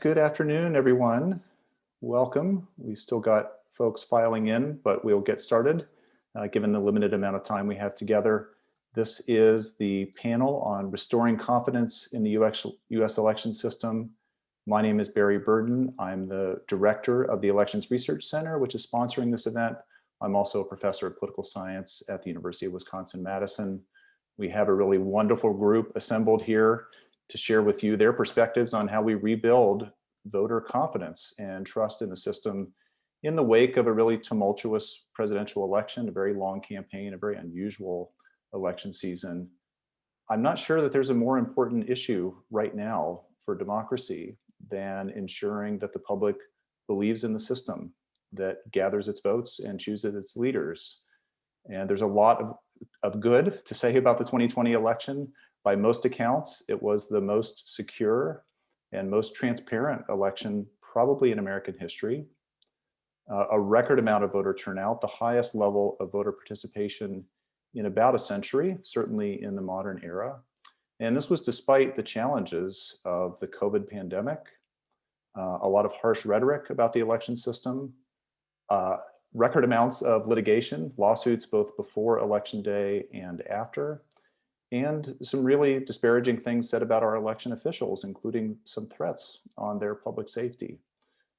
Good afternoon, everyone. Welcome. We've still got folks filing in, but we'll get started given the limited amount of time we have together. This is the panel on restoring confidence in the US election system. My name is Barry Burton. I'm the director of the Elections Research Center, which is sponsoring this event. I'm also a professor of political science at the University of Wisconsin-Madison. We have a really wonderful group assembled here to share with you their perspectives on how we rebuild voter confidence and trust in the system in the wake of a really tumultuous presidential election, a very long campaign, a very unusual election season. I'm not sure that there's a more important issue right now for democracy than ensuring that the public believes in the system that gathers its votes and chooses its leaders. And there's a lot of good to say about the 2020 election. By most accounts, it was the most secure and most transparent election probably in American history. A record amount of voter turnout, the highest level of voter participation in about a century, certainly in the modern era. And this was despite the challenges of the COVID pandemic, a lot of harsh rhetoric about the election system, record amounts of litigation, lawsuits both before election day and after, and some really disparaging things said about our election officials, including some threats on their public safety.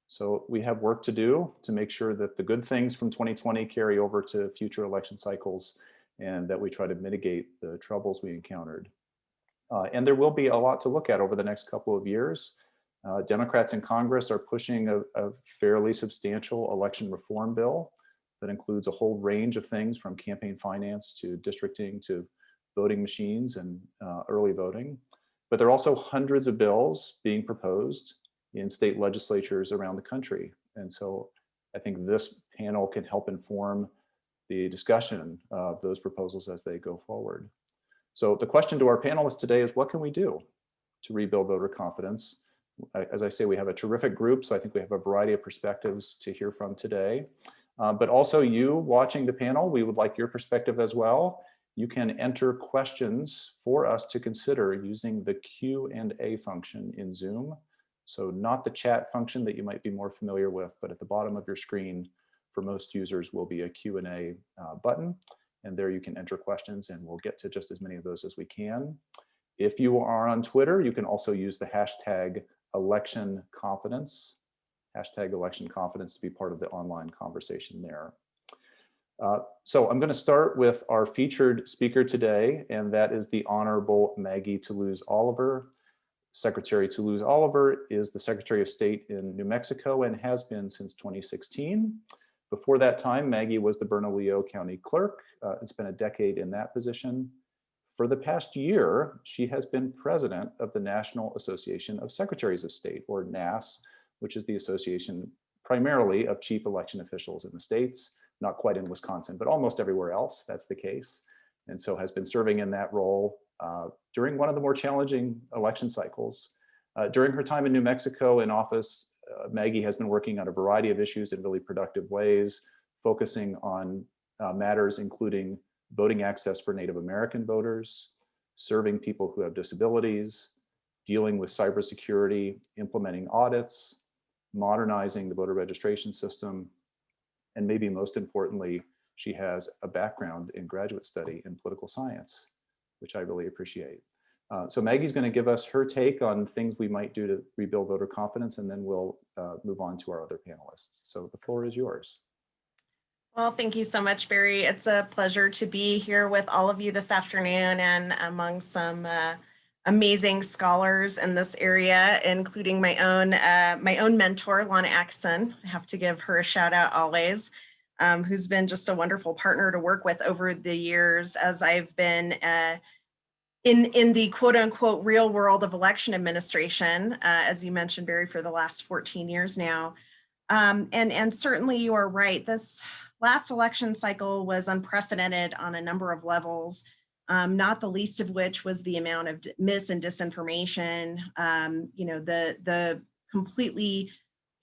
So we have work to do to make sure that the good things from 2020 carry over to future election cycles and that we try to mitigate the troubles we encountered. And there will be a lot to look at over the next couple of years. Democrats in Congress are pushing a fairly substantial election reform bill that includes a whole range of things from campaign finance to districting to voting machines and early voting. But there are also hundreds of bills being proposed in state legislatures around the country. And so I think this panel can help inform the discussion of those proposals as they go forward. So the question to our panelists today is, what can we do to rebuild voter confidence? As I say, we have a terrific group, so I think we have a variety of perspectives to hear from today. But also you watching the panel, we would like your perspective as well. You can enter questions for us to consider using the Q&A function in Zoom. So not the chat function that you might be more familiar with, but at the bottom of your screen for most users will be a Q&A button. And there you can enter questions and we'll get to just as many of those as we can. If you are on Twitter, you can also use the hashtag #ElectionConfidence, #ElectionConfidence to be part of the online conversation there. So I'm going to start with our featured speaker today, and that is the Honorable Maggie Toulouse-Oliver. Secretary Toulouse-Oliver is the Secretary of State in New Mexico and has been since 2016. Before that time, Maggie was the Bernalillo County Clerk and spent a decade in that position. For the past year, she has been president of the National Association of Secretaries of State, or NAS, which is the association primarily of chief election officials in the states. Not quite in Wisconsin, but almost everywhere else, that's the case. And so has been serving in that role during one of the more challenging election cycles. During her time in New Mexico in office, Maggie has been working on a variety of issues in really productive ways, focusing on matters including voting access for Native American voters, serving people who have disabilities, dealing with cybersecurity, implementing audits, modernizing the voter registration system, and maybe most importantly, she has a background in graduate study in political science, which I really appreciate. So Maggie's going to give us her take on things we might do to rebuild voter confidence, and then we'll move on to our other panelists. So the floor is yours. Well, thank you so much, Barry. It's a pleasure to be here with all of you this afternoon and among some amazing scholars in this area, including my own mentor, Lana Atkinson. I have to give her a shout out always, who's been just a wonderful partner to work with over the years as I've been in the quote unquote real world of election administration, as you mentioned, Barry, for the last 14 years now. And certainly you are right. This last election cycle was unprecedented on a number of levels. Not the least of which was the amount of mis and disinformation, the completely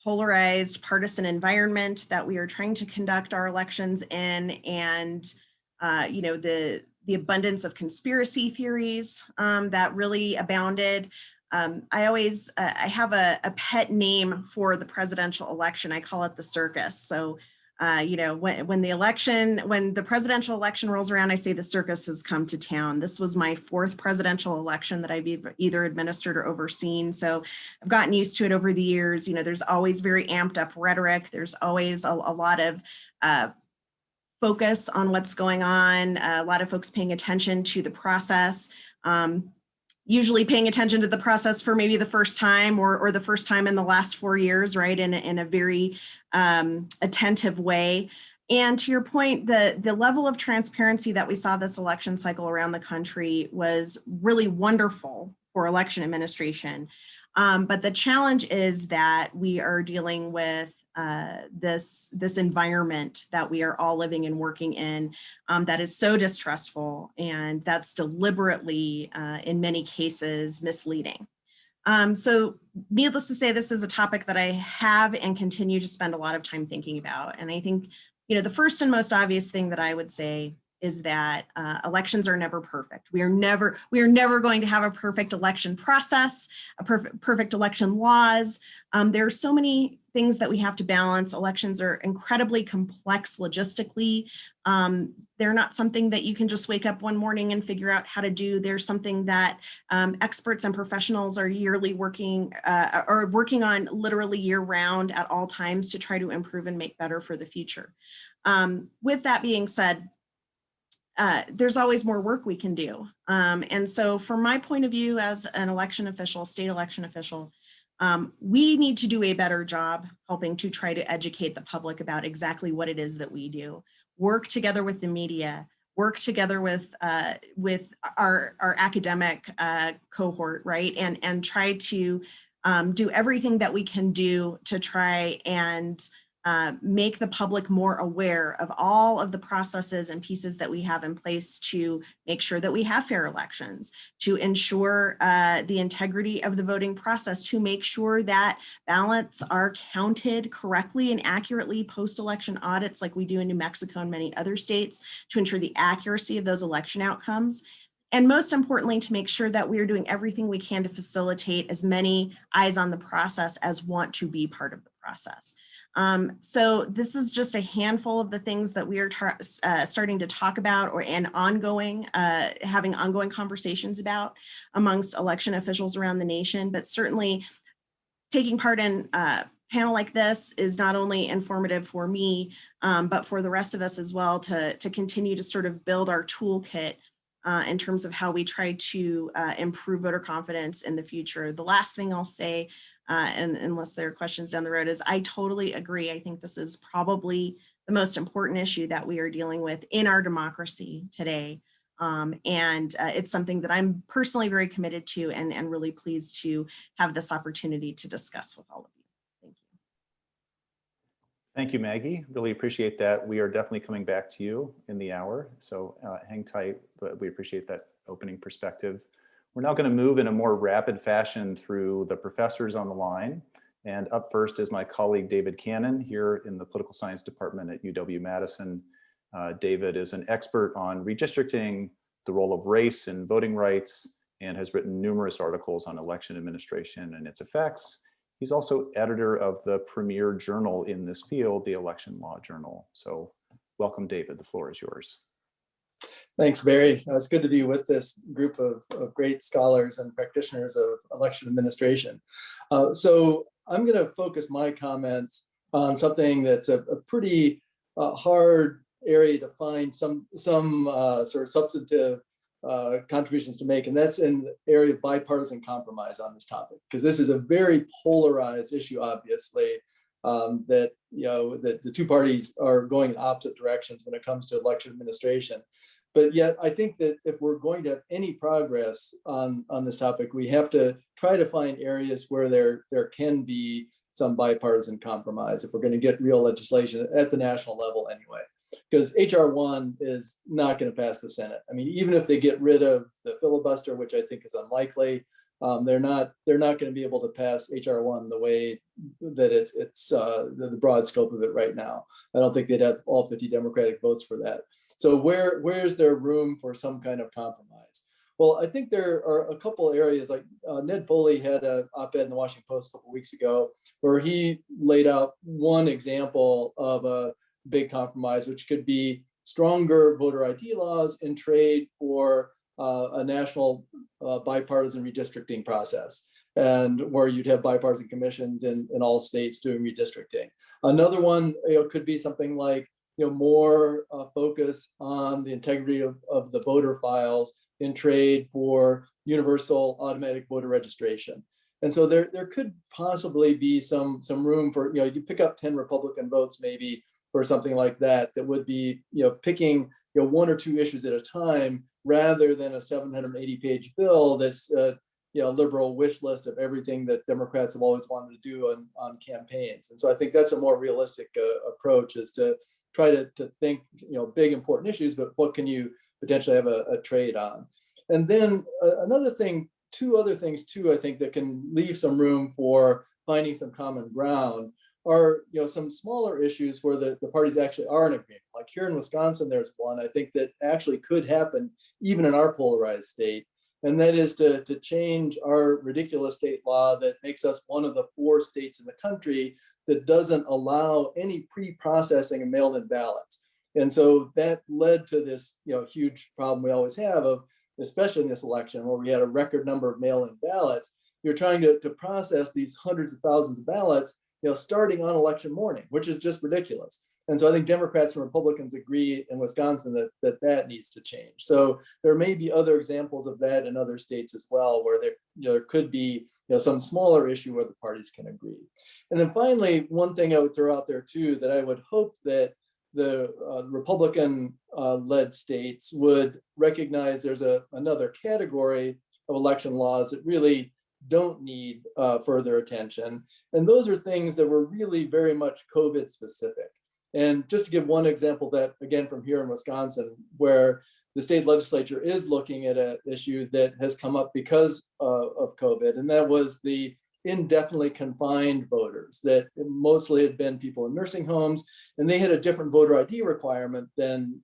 polarized partisan environment that we are trying to conduct our elections in, and the abundance of conspiracy theories that really abounded. I have a pet name for the presidential election. I call it the circus. So, when the presidential election rolls around, I say the circus has come to town. This was my 4th presidential election that I've either administered or overseen. So I've gotten used to it over the years. There's always very amped up rhetoric. There's always a lot of focus on what's going on, a lot of folks paying attention to the process. Usually paying attention to the process for maybe the first time or the first time in the last 4 years, right, in a very attentive way. And to your point, the level of transparency that we saw this election cycle around the country was really wonderful for election administration. But the challenge is that we are dealing with this environment that we are all living and working in that is so distrustful, and that's deliberately, in many cases, misleading. So needless to say, this is a topic that I have and continue to spend a lot of time thinking about. And I think, the first and most obvious thing that I would say is that elections are never perfect. We are never going to have a perfect election process, a perfect election laws. There are so many things that we have to balance. Elections are incredibly complex logistically. They're not something that you can just wake up one morning and figure out how to do. There's something that experts and professionals are working on literally year round at all times to try to improve and make better for the future. With that being said, there's always more work we can do. And so from my point of view as an election official, state election official, we need to do a better job helping to try to educate the public about exactly what it is that we do. Work together with the media, work together with our academic cohort, right? And try to do everything that we can do to try and make the public more aware of all of the processes and pieces that we have in place to make sure that we have fair elections, to ensure the integrity of the voting process, to make sure that ballots are counted correctly and accurately post-election audits like we do in New Mexico and many other states, to ensure the accuracy of those election outcomes. And most importantly, to make sure that we are doing everything we can to facilitate as many eyes on the process as want to be part of the process. So this is just a handful of the things that we are starting to talk about and having ongoing conversations about amongst election officials around the nation. But certainly taking part in a panel like this is not only informative for me, but for the rest of us as well to continue to sort of build our toolkit in terms of how we try to improve voter confidence in the future. The last thing I'll say, and unless there are questions down the road, is I totally agree. I think this is probably the most important issue that we are dealing with in our democracy today. And it's something that I'm personally very committed to and really pleased to have this opportunity to discuss with all of you. Thank you. Thank you, Maggie. Really appreciate that. We are definitely coming back to you in the hour, so hang tight, but we appreciate that opening perspective. We're now going to move in a more rapid fashion through the professors on the line. And up first is my colleague, David Cannon, here in the Political Science Department at UW-Madison. David is an expert on redistricting, the role of race in voting rights, and has written numerous articles on election administration and its effects. He's also editor of the premier journal in this field, the Election Law Journal. So welcome, David. The floor is yours. Thanks, Barry. It's good to be with this group of great scholars and practitioners of election administration. So I'm going to focus my comments on something that's a pretty hard area to find some sort of substantive contributions to make, and that's in the area of bipartisan compromise on this topic, because this is a very polarized issue, obviously, that the two parties are going in opposite directions when it comes to election administration. But yet, I think that if we're going to have any progress on this topic, we have to try to find areas where there can be some bipartisan compromise if we're going to get real legislation at the national level anyway. Because HR 1 is not going to pass the Senate. I mean, even if they get rid of the filibuster, which I think is unlikely, they're not going to be able to pass HR 1 the way that it's the broad scope of it right now. I don't think they'd have all 50 Democratic votes for that. So where is there room for some kind of compromise? Well, I think there are a couple areas, like Ned Foley had an op-ed in the Washington Post a couple weeks ago where he laid out one example of a big compromise, which could be stronger voter ID laws and trade for a national bipartisan redistricting process, and where you'd have bipartisan commissions in all states doing redistricting. Another one, could be something like, more focus on the integrity of the voter files in trade for universal automatic voter registration. And so there could possibly be some room for, you pick up 10 Republican votes maybe for something like that, that would be, picking, one or two issues at a time, rather than a 780-page bill that's a liberal wish list of everything that Democrats have always wanted to do on campaigns. And so I think that's a more realistic approach, is to try to think, big important issues, but what can you potentially have a trade on? And then another thing, two other things too, I think that can leave some room for finding some common ground are, some smaller issues where the parties actually are in agreement. Like here in Wisconsin, there's one I think that actually could happen even in our polarized state. And that is to change our ridiculous state law that makes us one of the 4 states in the country that doesn't allow any pre-processing of mail-in ballots. And so that led to this, huge problem we always have of, especially in this election, where we had a record number of mail-in ballots. You're trying to process these hundreds of thousands of ballots, starting on election morning, which is just ridiculous. And so I think Democrats and Republicans agree in Wisconsin that needs to change. So there may be other examples of that in other states as well, where there could be some smaller issue where the parties can agree. And then finally, one thing I would throw out there too, that I would hope that the Republican-led states would recognize there's another category of election laws that really don't need further attention. And those are things that were really very much COVID specific. And just to give one example that, again, from here in Wisconsin, where the state legislature is looking at an issue that has come up because of COVID, and that was the indefinitely confined voters that mostly had been people in nursing homes, and they had a different voter ID requirement than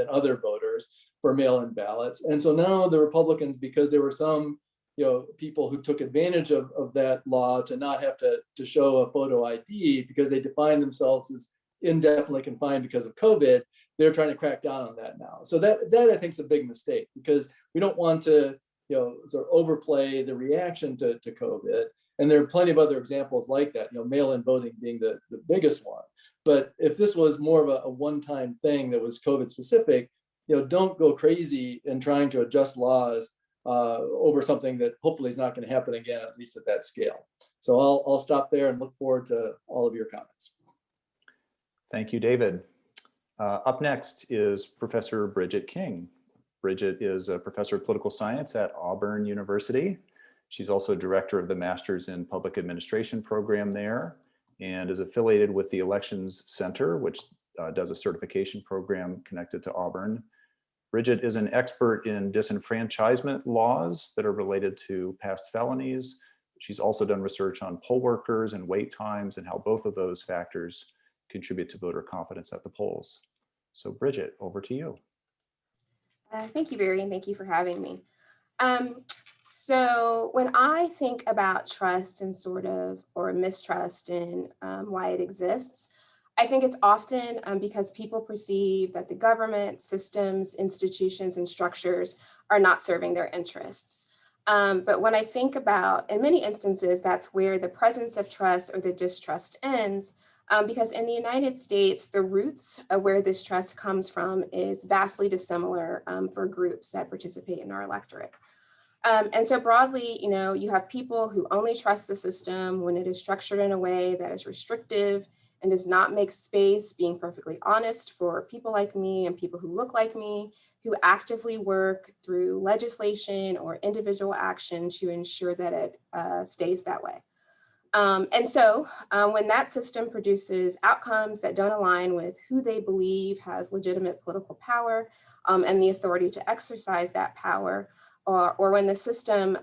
other voters for mail-in ballots. And so now the Republicans, because there were some people who took advantage of that law to not have to show a photo ID because they defined themselves as indefinitely confined because of COVID, they're trying to crack down on that now. So that I think is a big mistake, because we don't want to sort of overplay the reaction to COVID. And there are plenty of other examples like that, mail-in voting being the biggest one. But if this was more of a one-time thing that was COVID specific, don't go crazy in trying to adjust laws over something that hopefully is not going to happen again, at least at that scale. So I'll stop there and look forward to all of your comments. Thank you, David. Up next is Professor Bridget King. Bridget is a professor of political science at Auburn University. She's also director of the Masters in Public Administration program there, and is affiliated with the Elections Center, which does a certification program connected to Auburn. Bridget is an expert in disenfranchisement laws that are related to past felonies. She's also done research on poll workers and wait times and how both of those factors contribute to voter confidence at the polls. So Bridget, over to you. Thank you, Barry, and thank you for having me. So when I think about trust and or mistrust and why it exists, I think it's often because people perceive that the government, systems, institutions, and structures are not serving their interests. But when I think about, in many instances, that's where the presence of trust or the distrust ends, because in the United States, the roots of where this trust comes from is vastly dissimilar for groups that participate in our electorate. And so broadly, you have people who only trust the system when it is structured in a way that is restrictive and does not make space, being perfectly honest, for people like me and people who look like me, who actively work through legislation or individual action to ensure that it stays that way. And so when that system produces outcomes that don't align with who they believe has legitimate political power and the authority to exercise that power, or when the system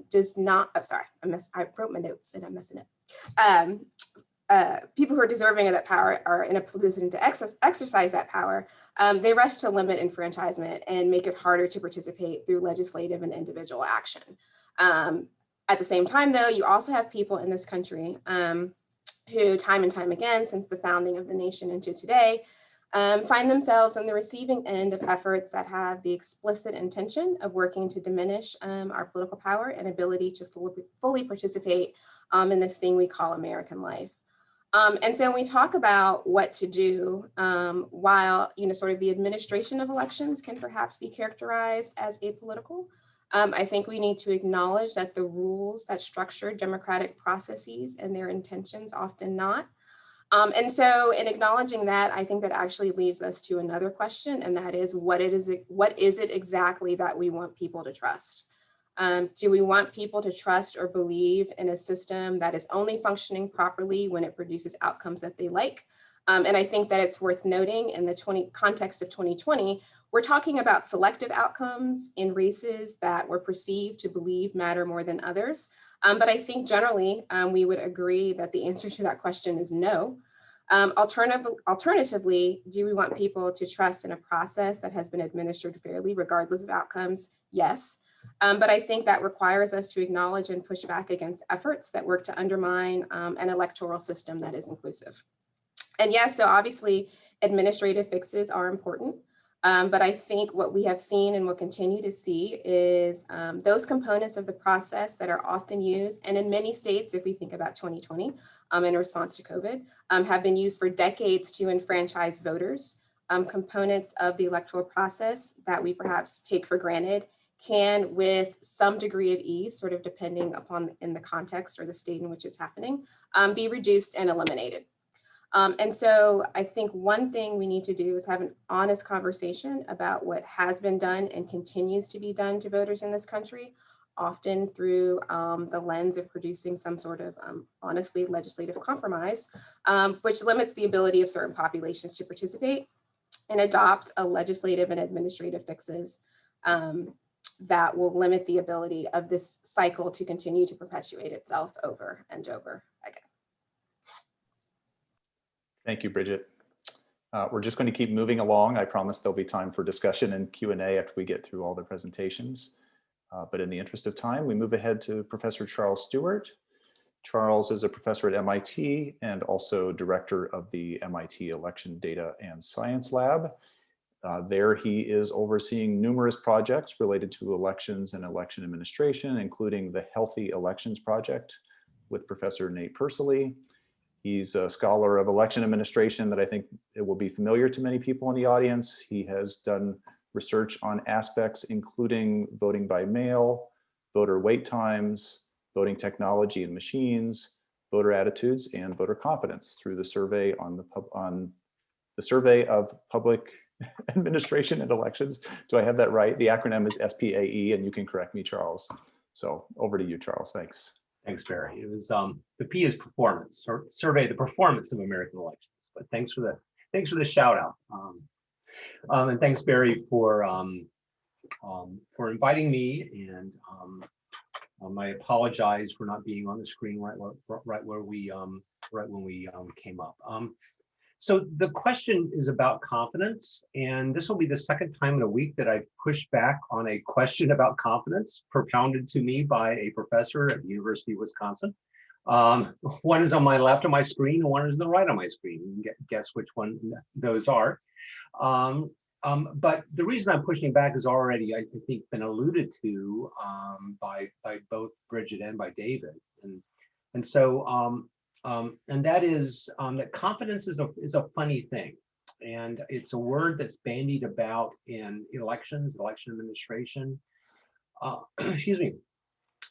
does not, I'm sorry, I wrote my notes and I'm messing up. people who are deserving of that power are in a position to exercise that power, they rush to limit enfranchisement and make it harder to participate through legislative and individual action. At the same time, though, you also have people in this country who time and time again, since the founding of the nation into today, find themselves on the receiving end of efforts that have the explicit intention of working to diminish our political power and ability to fully participate in this thing we call American life. And so when we talk about what to do, while sort of the administration of elections can perhaps be characterized as apolitical, I think we need to acknowledge that the rules that structure democratic processes and their intentions often not. And so in acknowledging that, I think that actually leads us to another question, and that is, what is it exactly that we want people to trust? Do we want people to trust or believe in a system that is only functioning properly when it produces outcomes that they like? And I think that it's worth noting in the context of 2020, we're talking about selective outcomes in races that were perceived to believe matter more than others. But I think generally we would agree that the answer to that question is no. Alternatively, do we want people to trust in a process that has been administered fairly regardless of outcomes? Yes. But I think that requires us to acknowledge and push back against efforts that work to undermine an electoral system that is inclusive. And yes, so obviously administrative fixes are important. But I think what we have seen and will continue to see is those components of the process that are often used, and in many states, if we think about 2020 in response to COVID, have been used for decades to enfranchise voters. Components of the electoral process that we perhaps take for granted can, with some degree of ease, sort of depending upon in the context or the state in which it's happening, be reduced and eliminated. And so I think one thing we need to do is have an honest conversation about what has been done and continues to be done to voters in this country, often through the lens of producing some sort of honestly legislative compromise, which limits the ability of certain populations to participate and adopt a legislative and administrative fixes that will limit the ability of this cycle to continue to perpetuate itself over and over again. Thank you, Bridget. We're just going to keep moving along. I promise there'll be time for discussion and Q&A after we get through all the presentations. But in the interest of time, we move ahead to Professor Charles Stewart. Charles is a professor at MIT and also director of the MIT Election Data and Science Lab. There he is overseeing numerous projects related to elections and election administration, including the Healthy Elections Project with Professor Nate Persily. He's a scholar of election administration that I think it will be familiar to many people in the audience. He has done research on aspects including voting by mail, voter wait times, voting technology and machines, voter attitudes, and voter confidence through the survey on the survey of public administration and elections. Do I have that right? The acronym is SPAE, and you can correct me, Charles. So over to you, Charles. Thanks. Thanks, Barry. It was the P is performance, or survey the performance of American elections. But thanks for the shout out, and thanks, Barry, for inviting me. And I apologize for not being on the screen right when we came up. So the question is about confidence, and this will be the second time in a week that I've pushed back on a question about confidence propounded to me by a professor at the University of Wisconsin. One is on my left of my screen and one is on the right of my screen. You can guess which one those are. But the reason I'm pushing back is already, I think, been alluded to by both Bridget and by David. And so, and that is that confidence is a funny thing, and it's a word that's bandied about in elections, election administration. Excuse me.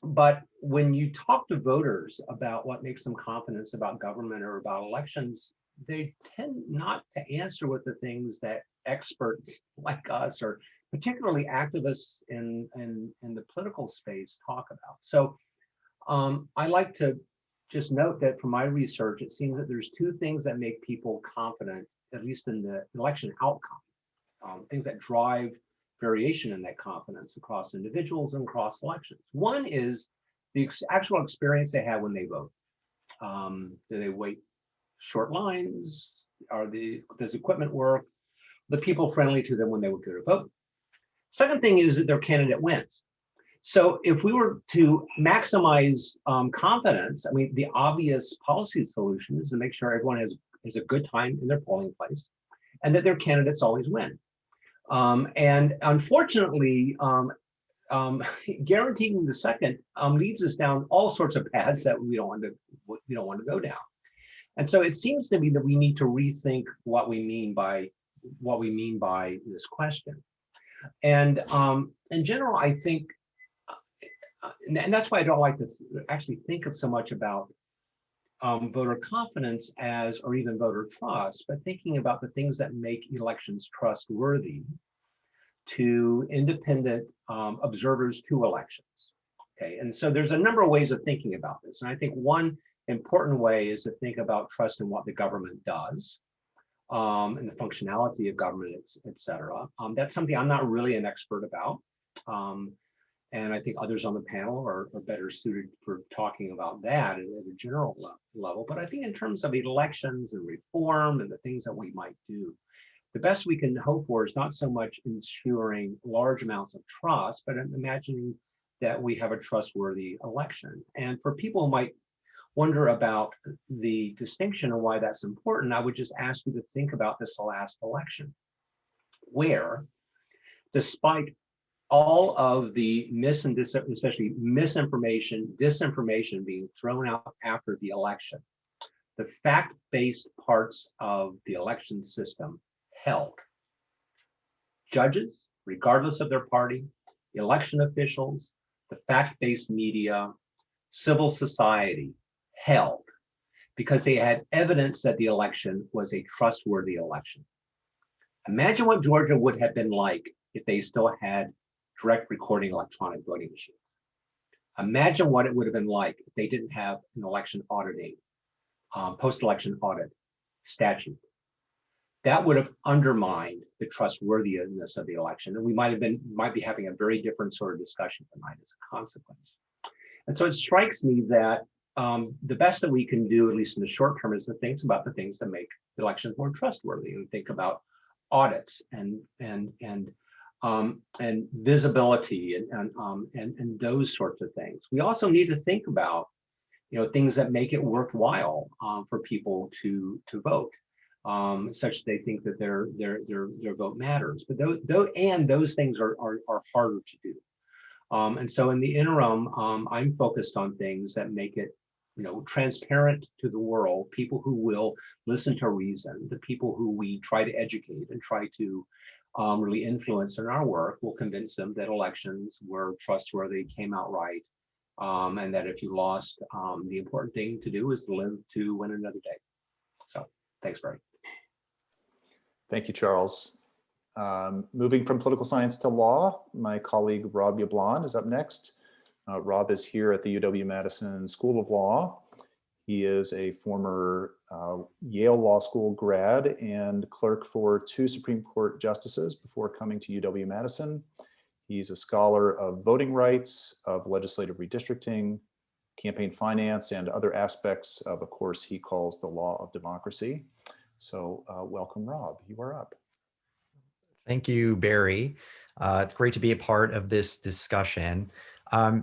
But when you talk to voters about what makes them confident about government or about elections, they tend not to answer with the things that experts like us, or particularly activists in the political space, talk about. So I like to just note that from my research, it seems that there's two things that make people confident, at least in the election outcome, things that drive variation in that confidence across individuals and across elections. One is the actual experience they have when they vote. Do they wait short lines? Does equipment work? The people friendly to them when they would go to vote? Second thing is that their candidate wins. So if we were to maximize confidence, I mean, the obvious policy solution is to make sure everyone has a good time in their polling place and that their candidates always win. And unfortunately, guaranteeing the second leads us down all sorts of paths that we don't want to go down. And so it seems to me that we need to rethink what we mean by this question. And in general, I think, and that's why I don't like to actually think of so much about voter confidence or even voter trust, but thinking about the things that make elections trustworthy to independent observers to elections. Okay, and so there's a number of ways of thinking about this. And I think one important way is to think about trust in what the government does, and the functionality of government, et cetera. That's something I'm not really an expert about. And I think others on the panel are better suited for talking about that at a general level. But I think in terms of elections and reform and the things that we might do, the best we can hope for is not so much ensuring large amounts of trust, but imagining that we have a trustworthy election. And for people who might wonder about the distinction and why that's important, I would just ask you to think about this last election, where despite all of the especially misinformation, disinformation being thrown out after the election, the fact-based parts of the election system held. Judges, regardless of their party, election officials, the fact-based media, civil society held because they had evidence that the election was a trustworthy election. Imagine what Georgia would have been like if they still had direct recording electronic voting machines. Imagine what it would have been like if they didn't have an election auditing, post-election audit statute. That would have undermined the trustworthiness of the election. And we might be having a very different sort of discussion tonight as a consequence. And so it strikes me that the best that we can do, at least in the short term, is to think about the things that make elections more trustworthy, and think about audits and visibility and those sorts of things. We also need to think about, things that make it worthwhile for people to vote, such that they think that their vote matters. But those things are harder to do. And so in the interim, I'm focused on things that make it, transparent to the world, people who will listen to reason, the people who we try to educate and try to really influence in our work, will convince them that elections were trustworthy, came out right, and that if you lost, the important thing to do is to live to win another day. So thanks, Barry. Thank you, Charles. Moving from political science to law, my colleague Rob Yablon is up next. Rob is here at the UW-Madison School of Law. He is a former Yale Law School grad and clerk for 2 Supreme Court justices before coming to UW-Madison. He's a scholar of voting rights, of legislative redistricting, campaign finance, and other aspects of a course he calls the law of democracy. So welcome, Rob. You are up. Thank you, Barry. It's great to be a part of this discussion. I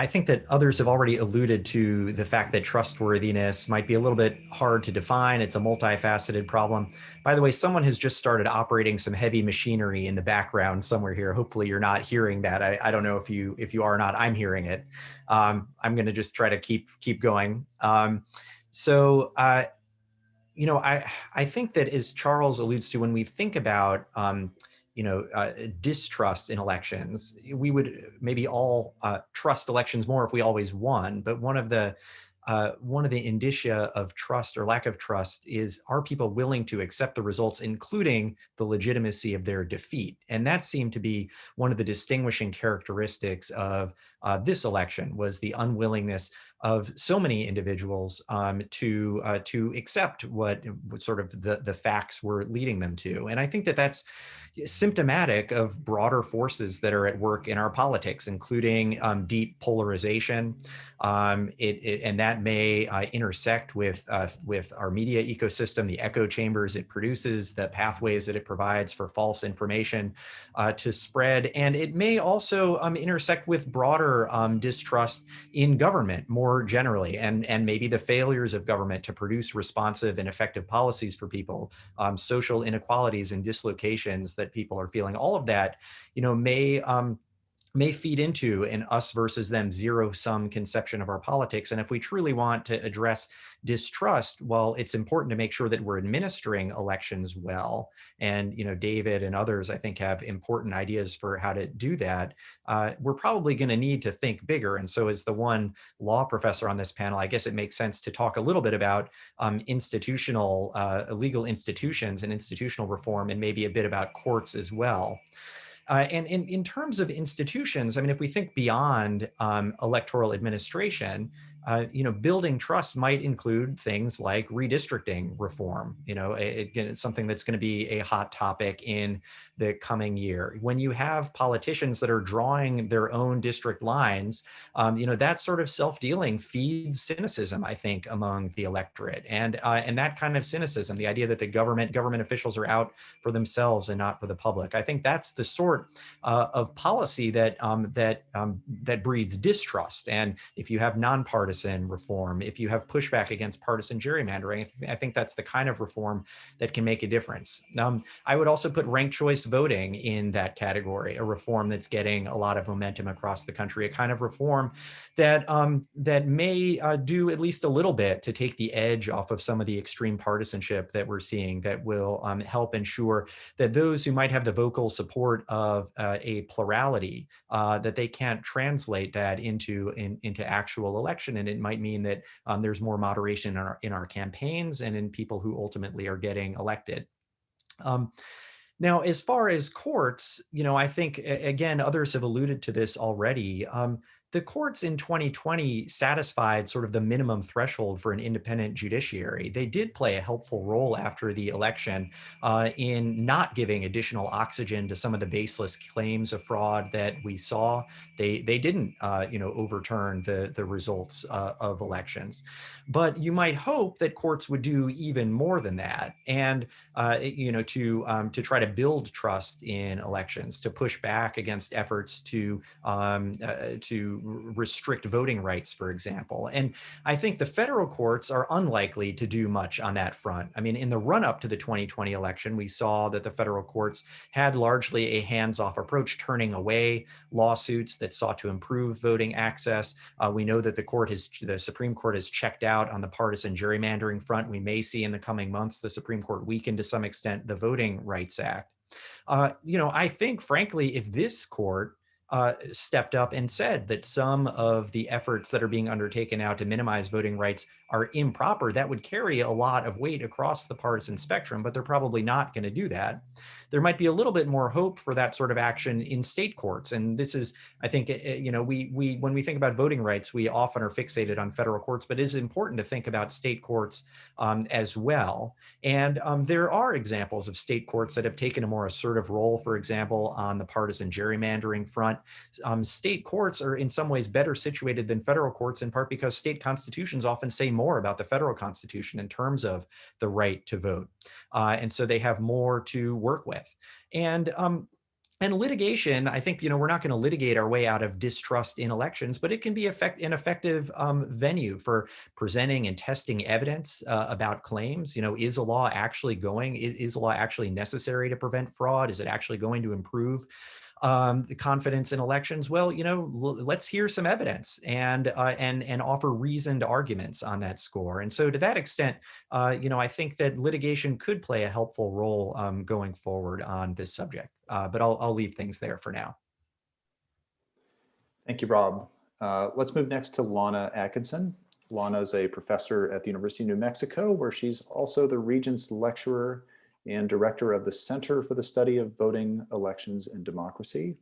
think that others have already alluded to the fact that trustworthiness might be a little bit hard to define. It's a multifaceted problem. By the way, someone has just started operating some heavy machinery in the background somewhere here. Hopefully you're not hearing that. I don't know if you are or not. I'm hearing it. I'm going to just try to keep going. I think that, as Charles alludes to, when we think about distrust in elections, we would maybe all trust elections more if we always won. But one of the indicia of trust or lack of trust is, are people willing to accept the results, including the legitimacy of their defeat? And that seemed to be one of the distinguishing characteristics of this election was the unwillingness of so many individuals to accept what sort of the facts were leading them to. And I think that that's symptomatic of broader forces that are at work in our politics, including deep polarization. And that may intersect with our media ecosystem, the echo chambers it produces, the pathways that it provides for false information to spread. And it may also intersect with broader distrust in government more generally, and maybe the failures of government to produce responsive and effective policies for people, social inequalities and dislocations that people are feeling. All of that, may feed into an us versus them zero-sum conception of our politics. And if we truly want to address distrust, well, it's important to make sure that we're administering elections well. And David and others, I think, have important ideas for how to do that. We're probably going to need to think bigger. And so as the one law professor on this panel, I guess it makes sense to talk a little bit about legal institutions and institutional reform, and maybe a bit about courts as well. And in terms of institutions, I mean, if we think beyond electoral administration, building trust might include things like redistricting reform. Again, it's something that's going to be a hot topic in the coming year. When you have politicians that are drawing their own district lines, that sort of self-dealing feeds cynicism, I think, among the electorate. And that kind of cynicism, the idea that the government officials are out for themselves and not for the public, I think that's the sort of policy that breeds distrust. And if you have nonpartisan reform, if you have pushback against partisan gerrymandering, I think that's the kind of reform that can make a difference. I would also put ranked choice voting in that category, a reform that's getting a lot of momentum across the country, a kind of reform that may do at least a little bit to take the edge off of some of the extreme partisanship that we're seeing, that will help ensure that those who might have the vocal support of a plurality, that they can't translate that into actual election. And it might mean that there's more moderation in our campaigns and in people who ultimately are getting elected. Now, as far as courts, I think, again, others have alluded to this already. The courts in 2020 satisfied sort of the minimum threshold for an independent judiciary. They did play a helpful role after the election in not giving additional oxygen to some of the baseless claims of fraud that we saw. They didn't, overturn the results of elections. But you might hope that courts would do even more than that, and to try to build trust in elections, to push back against efforts to restrict voting rights, for example. And I think the federal courts are unlikely to do much on that front. I mean, in the run-up to the 2020 election, we saw that the federal courts had largely a hands-off approach, turning away lawsuits that sought to improve voting access. We know that the Supreme Court has checked out on the partisan gerrymandering front. We may see in the coming months the Supreme Court weaken to some extent the Voting Rights Act. I think, frankly, if this court stepped up and said that some of the efforts that are being undertaken now to minimize voting rights are improper, that would carry a lot of weight across the partisan spectrum, but they're probably not going to do that. There might be a little bit more hope for that sort of action in state courts. And this is, I think, we when we think about voting rights, we often are fixated on federal courts, but it is important to think about state courts as well. And there are examples of state courts that have taken a more assertive role, for example, on the partisan gerrymandering front. State courts are in some ways better situated than federal courts, in part because state constitutions often say more about the federal constitution in terms of the right to vote. And so they have more to work with. And litigation, I think, we're not going to litigate our way out of distrust in elections, but it can be an effective venue for presenting and testing evidence about claims. Is a law actually necessary to prevent fraud? Is it actually going to improve the confidence in elections? Well, let's hear some evidence and offer reasoned arguments on that score. And so to that extent, I think that litigation could play a helpful role going forward on this subject. But I'll leave things there for now. Thank you, Rob. Let's move next to Lana Atkinson. Lana is a professor at the University of New Mexico, where she's also the Regents Lecturer and Director of the Center for the Study of Voting, Elections, and Democracy.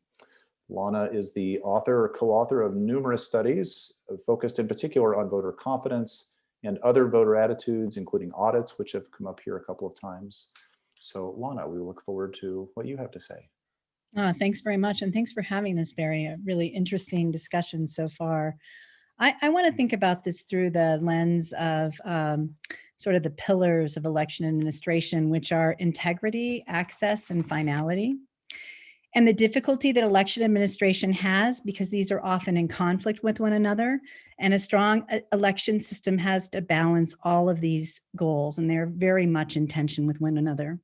Lana is the author or co-author of numerous studies focused in particular on voter confidence and other voter attitudes, including audits, which have come up here a couple of times. So Lana, we look forward to what you have to say. Thanks very much. And thanks for having this, Barry. A really interesting discussion so far. I want to think about this through the lens of sort of the pillars of election administration, which are integrity, access, and finality. And the difficulty that election administration has, because these are often in conflict with one another, and a strong election system has to balance all of these goals, and they're very much in tension with one another.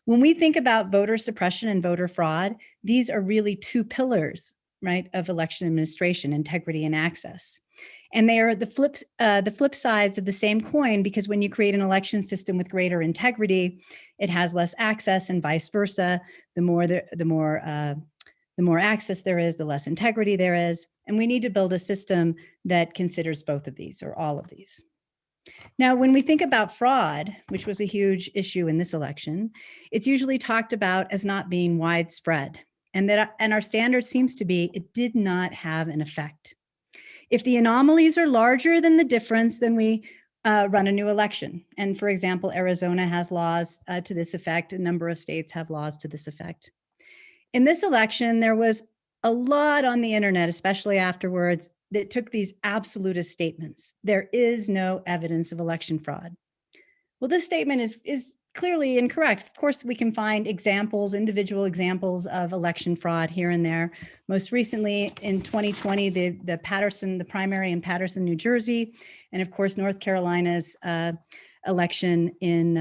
When we think about voter suppression and voter fraud, these are really two pillars, right, of election administration: integrity and access. And they are the flip sides of the same coin, because when you create an election system with greater integrity, it has less access, and vice versa. The more access there is, the less integrity there is. And we need to build a system that considers both of these, or all of these. Now, when we think about fraud, which was a huge issue in this election, it's usually talked about as not being widespread, and our standard seems to be it did not have an effect. If the anomalies are larger than the difference, then we run a new election. And for example, Arizona has laws to this effect. A number of states have laws to this effect. In this election, there was a lot on the internet, especially afterwards, that took these absolutist statements. There is no evidence of election fraud. Well, this statement is clearly incorrect. Of course, we can find examples, individual examples of election fraud here and there. Most recently in 2020, the primary in Paterson, New Jersey, and of course, North Carolina's election in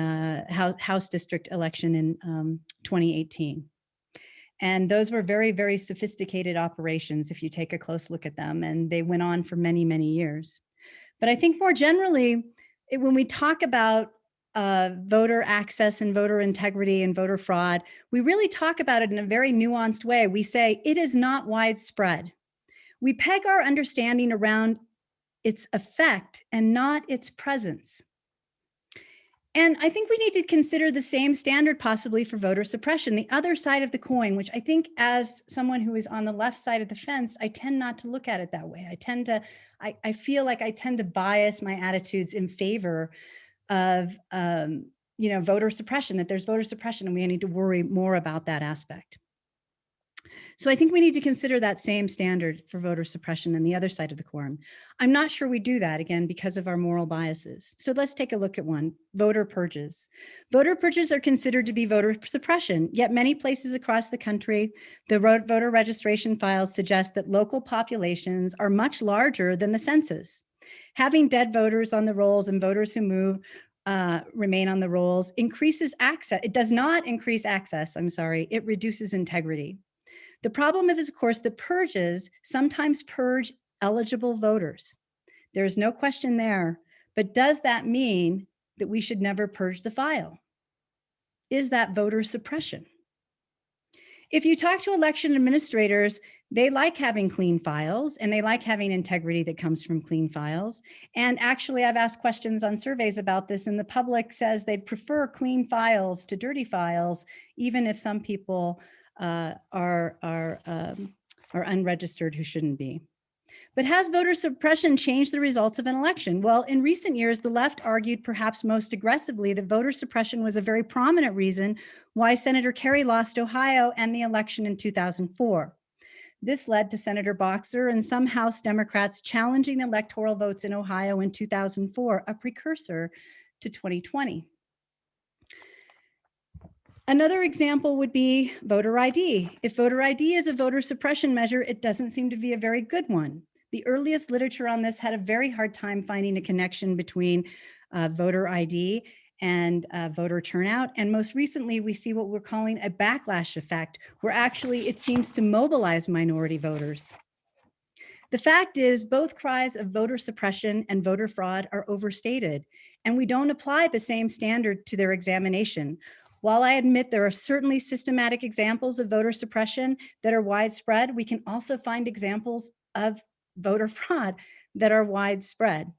House district election in 2018. And those were very, very sophisticated operations if you take a close look at them, and they went on for many, many years. But I think more generally, when we talk about voter access and voter integrity and voter fraud, we really talk about it in a very nuanced way. We say it is not widespread. We peg our understanding around its effect and not its presence. And I think we need to consider the same standard possibly for voter suppression, the other side of the coin, which I think as someone who is on the left side of the fence, I tend not to look at it that way. I feel like I tend to bias my attitudes in favor of voter suppression, that there's voter suppression and we need to worry more about that aspect. So I think we need to consider that same standard for voter suppression and the other side of the coin. I'm not sure we do that, again, because of our moral biases. So let's take a look at one: voter purges. Voter purges are considered to be voter suppression, yet many places across the country, the voter registration files suggest that local populations are much larger than the census. Having dead voters on the rolls and voters who move remain on the rolls increases access. It does not increase access, it reduces integrity. The problem is, of course, that purges sometimes purge eligible voters. There is no question there, but does that mean that we should never purge the file? Is that voter suppression? If you talk to election administrators, they like having clean files and they like having integrity that comes from clean files. And actually, I've asked questions on surveys about this, and the public says they'd prefer clean files to dirty files, even if some people are unregistered who shouldn't be. But has voter suppression changed the results of an election? Well, in recent years, the left argued perhaps most aggressively that voter suppression was a very prominent reason why Senator Kerry lost Ohio and the election in 2004. This led to Senator Boxer and some House Democrats challenging the electoral votes in Ohio in 2004, a precursor to 2020. Another example would be voter ID. If voter ID is a voter suppression measure, it doesn't seem to be a very good one. The earliest literature on this had a very hard time finding a connection between voter ID and voter turnout. And most recently, we see what we're calling a backlash effect, where actually it seems to mobilize minority voters. The fact is, both cries of voter suppression and voter fraud are overstated, and we don't apply the same standard to their examination. While I admit there are certainly systematic examples of voter suppression that are widespread, we can also find examples of voter fraud that are widespread,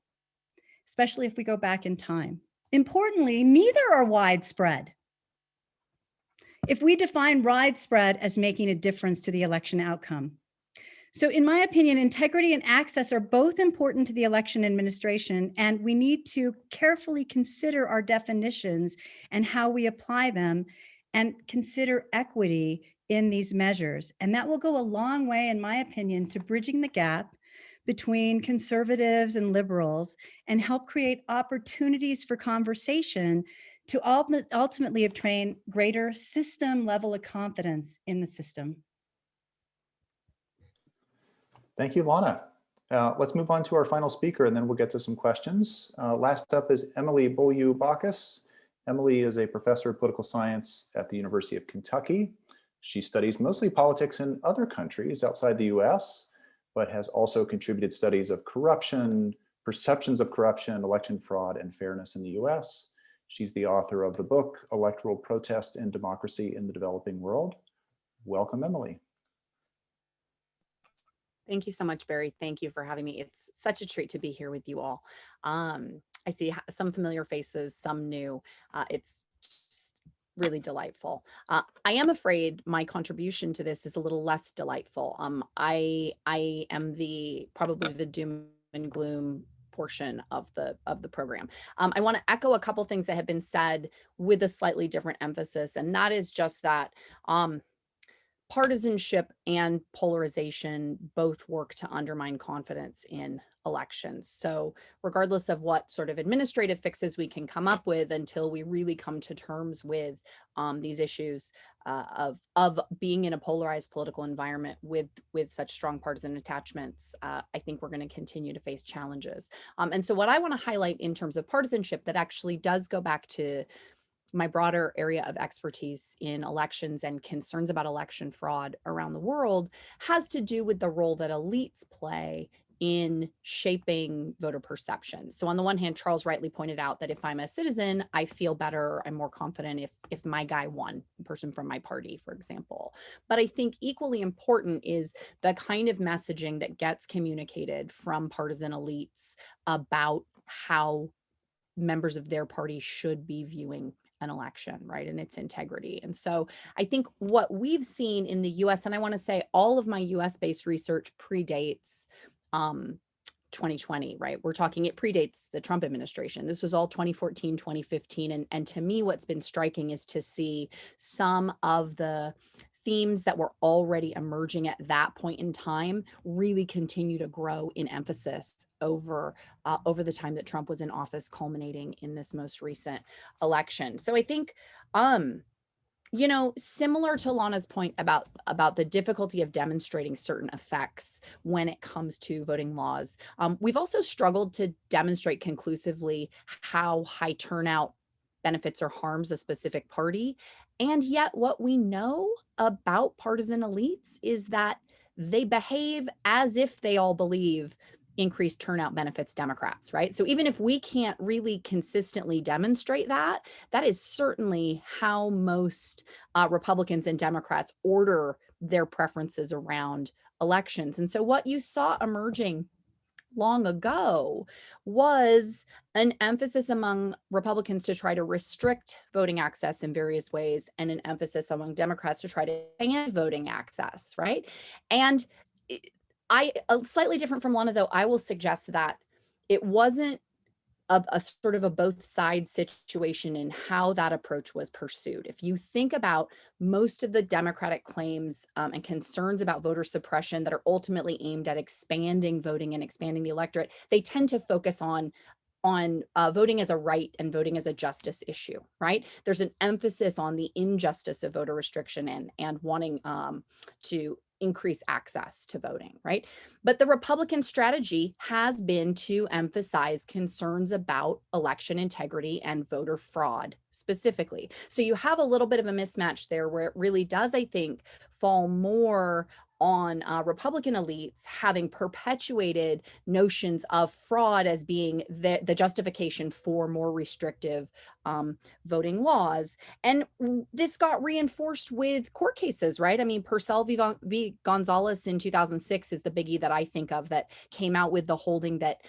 especially if we go back in time. Importantly, neither are widespread. if we define widespread as making a difference to the election outcome. So in my opinion, integrity and access are both important to the election administration, and we need to carefully consider our definitions and how we apply them and consider equity in these measures. And that will go a long way, in my opinion, to bridging the gap between conservatives and liberals and help create opportunities for conversation to ultimately obtain greater system level of confidence in the system. Thank you, Lana. Let's move on to our final speaker, and then we'll get to some questions. Last up is Emily Beaulieu-Bacchus. Emily is a professor of political science at the University of Kentucky. She studies mostly politics in other countries outside the US, but has also contributed studies of corruption, perceptions of corruption, election fraud, and fairness in the US. She's the author of the book, Electoral Protest and Democracy in the Developing World. Welcome, Emily. Thank you so much, Barry. Thank you for having me. It's such a treat to be here with you all. I see some familiar faces, some new. It's just really delightful. I am afraid my contribution to this is a little less delightful. I am probably the doom and gloom portion of the program. I want to echo a couple things that have been said with a slightly different emphasis, and that is just that partisanship and polarization both work to undermine confidence in elections. So regardless of what sort of administrative fixes we can come up with until we really come to terms with these issues of being in a polarized political environment with such strong partisan attachments, I think we're going to continue to face challenges. And so what I want to highlight in terms of partisanship that actually does go back to my broader area of expertise in elections and concerns about election fraud around the world has to do with the role that elites play in shaping voter perception. So on the one hand, Charles rightly pointed out that if I'm a citizen, I feel better, I'm more confident if my guy won, a person from my party, for example. But I think equally important is the kind of messaging that gets communicated from partisan elites about how members of their party should be viewing an election, right, and its integrity. And so I think what we've seen in the US, and I want to say all of my US-based research predates 2020, right? We're talking, it predates the Trump administration. This was all 2014, 2015. And to me, what's been striking is to see some of the themes that were already emerging at that point in time really continue to grow in emphasis over the time that Trump was in office, culminating in this most recent election. So I think, similar to Lana's point about the difficulty of demonstrating certain effects when it comes to voting laws, we've also struggled to demonstrate conclusively how high turnout benefits or harms a specific party. And yet what we know about partisan elites is that they behave as if they all believe increased turnout benefits Democrats, right? So even if we can't really consistently demonstrate that, that is certainly how most Republicans and Democrats order their preferences around elections. And so what you saw emerging long ago was an emphasis among Republicans to try to restrict voting access in various ways, and an emphasis among Democrats to try to expand voting access, right? And slightly different from Lana, though, I will suggest that it wasn't a sort of a both sides situation in how that approach was pursued. If you think about most of the Democratic claims and concerns about voter suppression that are ultimately aimed at expanding voting and expanding the electorate, they tend to focus on voting as a right and voting as a justice issue, right? There's an emphasis on the injustice of voter restriction and wanting to increase access to voting, right? But the Republican strategy has been to emphasize concerns about election integrity and voter fraud specifically. So you have a little bit of a mismatch there where it really does, I think, fall more on Republican elites having perpetuated notions of fraud as being the justification for more restrictive voting laws. And this got reinforced with court cases, right? I mean, Purcell v. Gonzalez in 2006 is the biggie that I think of that came out with the holding that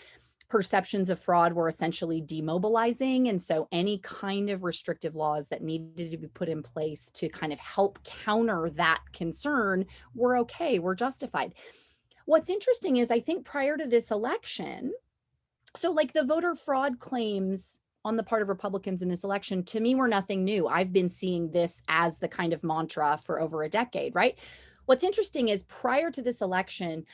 perceptions of fraud were essentially demobilizing. And so any kind of restrictive laws that needed to be put in place to kind of help counter that concern were okay, were justified. What's interesting is I think prior to this election, so like the voter fraud claims on the part of Republicans in this election, to me, were nothing new. I've been seeing this as the kind of mantra for over a decade, right? What's interesting is prior to this election,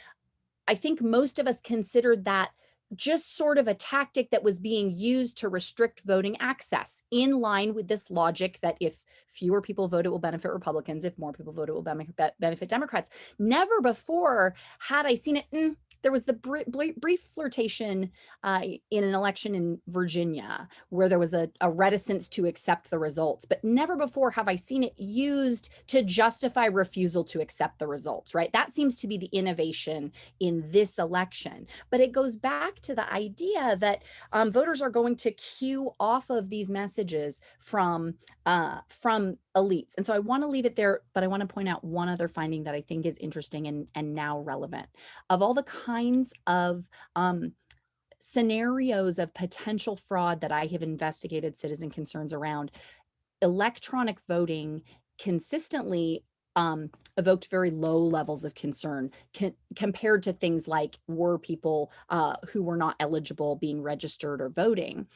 I think most of us considered that just sort of a tactic that was being used to restrict voting access, in line with this logic that if fewer people vote, it will benefit Republicans. If more people vote, it will benefit Democrats. Never before had I seen it. There was the brief flirtation in an election in Virginia where there was a reticence to accept the results, but never before have I seen it used to justify refusal to accept the results, right? That seems to be the innovation in this election. But it goes back to the idea that voters are going to cue off of these messages from elites. And so I want to leave it there, but I want to point out one other finding that I think is interesting and now relevant. Of all the kinds of scenarios of potential fraud that I have investigated citizen concerns around, electronic voting consistently evoked very low levels of concern compared to things like were people who were not eligible being registered or voting,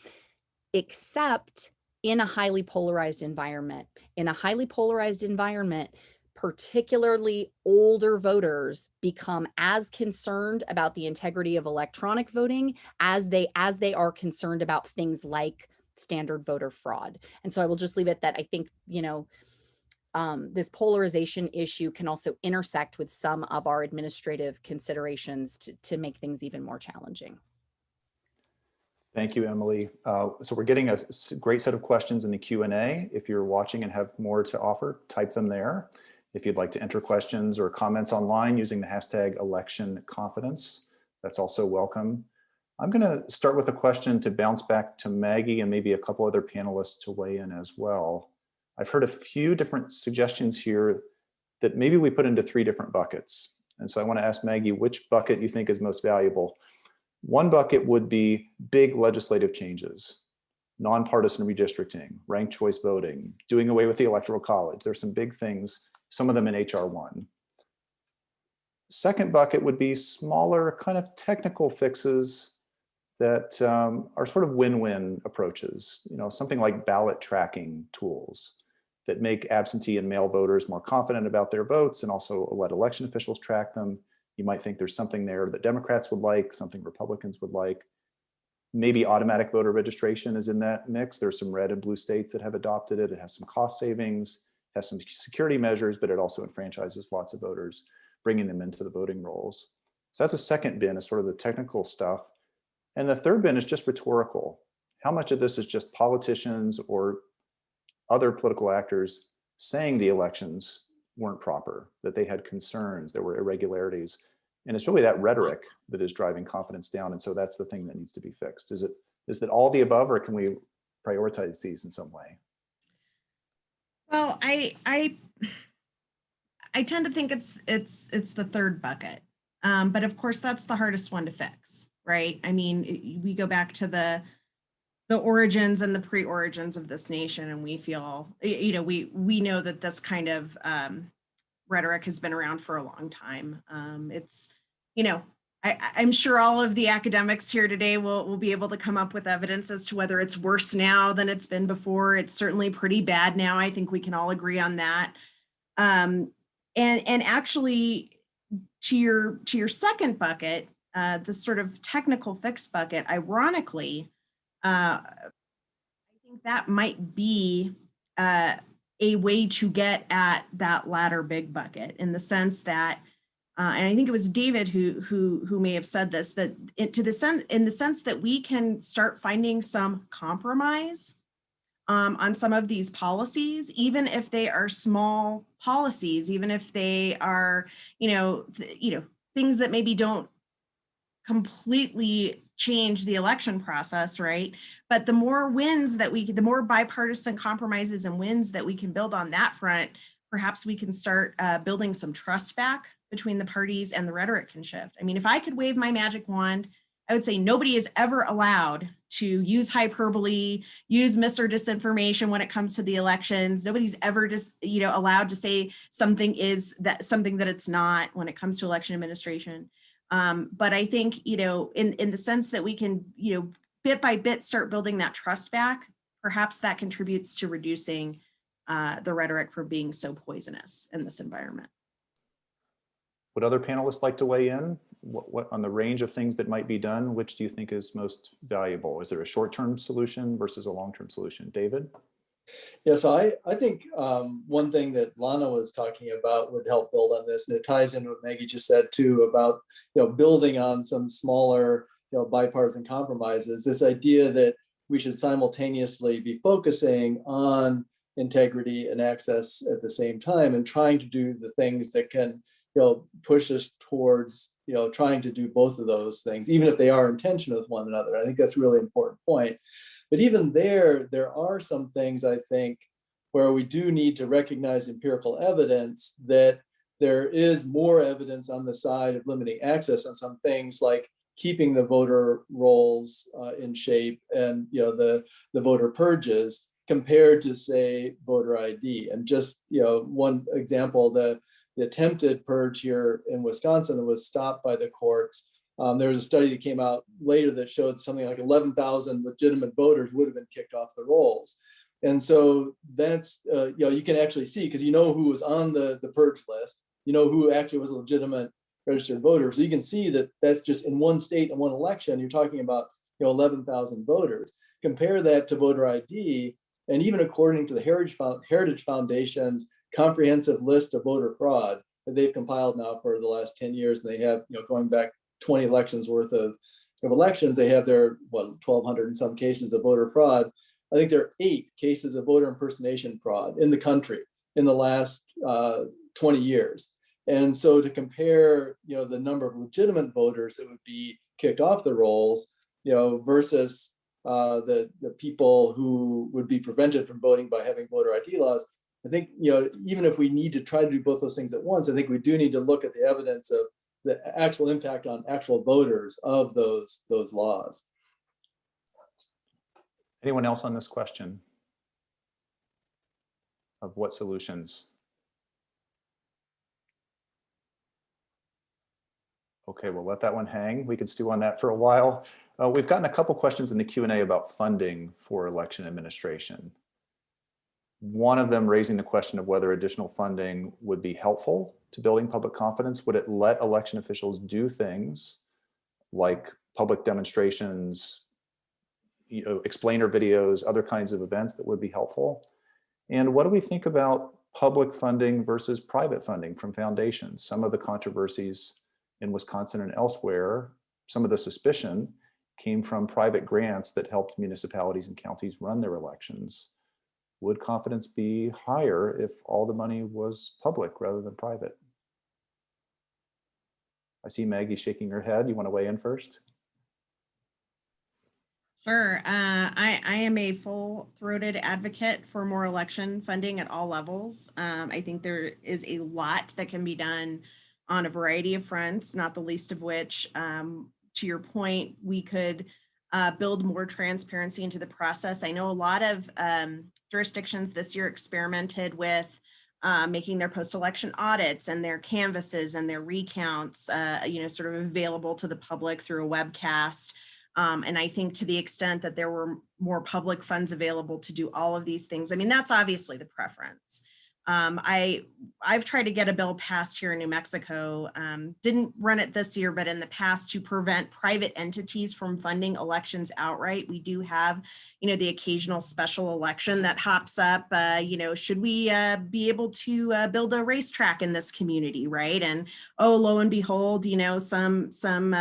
except in a highly polarized environment. In a highly polarized environment, particularly older voters become as concerned about the integrity of electronic voting as they are concerned about things like standard voter fraud. And so I will just leave it that I think, this polarization issue can also intersect with some of our administrative considerations to make things even more challenging. Thank you, Emily. So we're getting a great set of questions in the Q&A. If you're watching and have more to offer, type them there. If you'd like to enter questions or comments online using the hashtag #ElectionConfidence, that's also welcome. I'm going to start with a question to bounce back to Maggie and maybe a couple other panelists to weigh in as well. I've heard a few different suggestions here that maybe we put into 3 different buckets. And so I want to ask Maggie which bucket you think is most valuable. One bucket would be big legislative changes, nonpartisan redistricting, ranked choice voting, doing away with the Electoral College. There's some big things, some of them in HR 1. Second bucket would be smaller kind of technical fixes that are sort of win-win approaches, something like ballot tracking tools that make absentee and mail voters more confident about their votes and also let election officials track them. You might think there's something there that Democrats would like, something Republicans would like. Maybe automatic voter registration is in that mix. There's some red and blue states that have adopted it. It has some cost savings, has some security measures, but it also enfranchises lots of voters, bringing them into the voting rolls. So that's a second bin, is sort of the technical stuff. And the third bin is just rhetorical. How much of this is just politicians or other political actors saying the elections weren't proper, that they had concerns, there were irregularities. And it's really that rhetoric that is driving confidence down. And so that's the thing that needs to be fixed. Is it all the above, or can we prioritize these in some way? Well, I tend to think it's the third bucket. But of course, that's the hardest one to fix, right? I mean, we go back to the origins and the pre-origins of this nation, and we feel, we know that this kind of rhetoric has been around for a long time. It's, I'm sure all of the academics here today will be able to come up with evidence as to whether it's worse now than it's been before. It's certainly pretty bad now. I think we can all agree on that. And actually, to your second bucket, the sort of technical fix bucket, ironically, I think that might be a way to get at that latter big bucket, in the sense that, and I think it was David who may have said this, but in the sense that we can start finding some compromise on some of these policies, even if they are small policies, even if they are, things that maybe don't completely change the election process, right? But the more wins that the more bipartisan compromises and wins that we can build on that front, perhaps we can start building some trust back between the parties, and the rhetoric can shift. I mean, if I could wave my magic wand, I would say nobody is ever allowed to use hyperbole, use mis or disinformation when it comes to the elections. Nobody's ever just, allowed to say something that it's not when it comes to election administration. But I think, in the sense that we can, bit by bit start building that trust back, perhaps that contributes to reducing the rhetoric from being so poisonous in this environment. Would other panelists like to weigh in? What on the range of things that might be done? Which do you think is most valuable? Is there a short-term solution versus a long-term solution? David? Yes, I think one thing that Lana was talking about would help build on this, and it ties into what Maggie just said too about building on some smaller bipartisan compromises. This idea that we should simultaneously be focusing on integrity and access at the same time, and trying to do the things that can push us towards trying to do both of those things, even if they are in tension with one another. I think that's a really important point. But even there are some things, I think, where we do need to recognize empirical evidence that there is more evidence on the side of limiting access on some things, like keeping the voter rolls in shape and the voter purges, compared to, say, voter ID. And just one example, the attempted purge here in Wisconsin that was stopped by the courts. There was a study that came out later that showed something like 11,000 legitimate voters would have been kicked off the rolls. And so that's, you can actually see, because who was on the purge list, who actually was a legitimate registered voter. So you can see that that's just in one state and one election, you're talking about 11,000 voters. Compare that to voter ID, and even according to the Heritage Foundation's comprehensive list of voter fraud that they've compiled now for the last 10 years, and they have, going back 20 elections worth of elections, they have their 1,200 in some cases of voter fraud. I think there are 8 cases of voter impersonation fraud in the country in the last 20 years. And so to compare, the number of legitimate voters that would be kicked off the rolls, versus the people who would be prevented from voting by having voter ID laws, I think, even if we need to try to do both those things at once, I think we do need to look at the evidence of the actual impact on actual voters of those laws. Anyone else on this question of what solutions? Okay, we'll let that one hang. We could stew on that for a while. We've gotten a couple questions in the Q&A about funding for election administration. One of them raising the question of whether additional funding would be helpful to building public confidence. Would it let election officials do things like public demonstrations, explainer videos, other kinds of events that would be helpful? And what do we think about public funding versus private funding from foundations? Some of the controversies in Wisconsin and elsewhere, some of the suspicion came from private grants that helped municipalities and counties run their elections. Would confidence be higher if all the money was public rather than private? I see Maggie shaking her head. You want to weigh in first? Sure. I am a full-throated advocate for more election funding at all levels. I think there is a lot that can be done on a variety of fronts, not the least of which, to your point, we could build more transparency into the process. I know a lot of jurisdictions this year experimented with making their post-election audits and their canvasses and their recounts, sort of available to the public through a webcast. And I think to the extent that there were more public funds available to do all of these things, I mean, that's obviously the preference. I've tried to get a bill passed here in New Mexico, didn't run it this year, but in the past, to prevent private entities from funding elections outright. We do have, the occasional special election that hops up, should we be able to build a racetrack in this community, right? And oh, lo and behold, some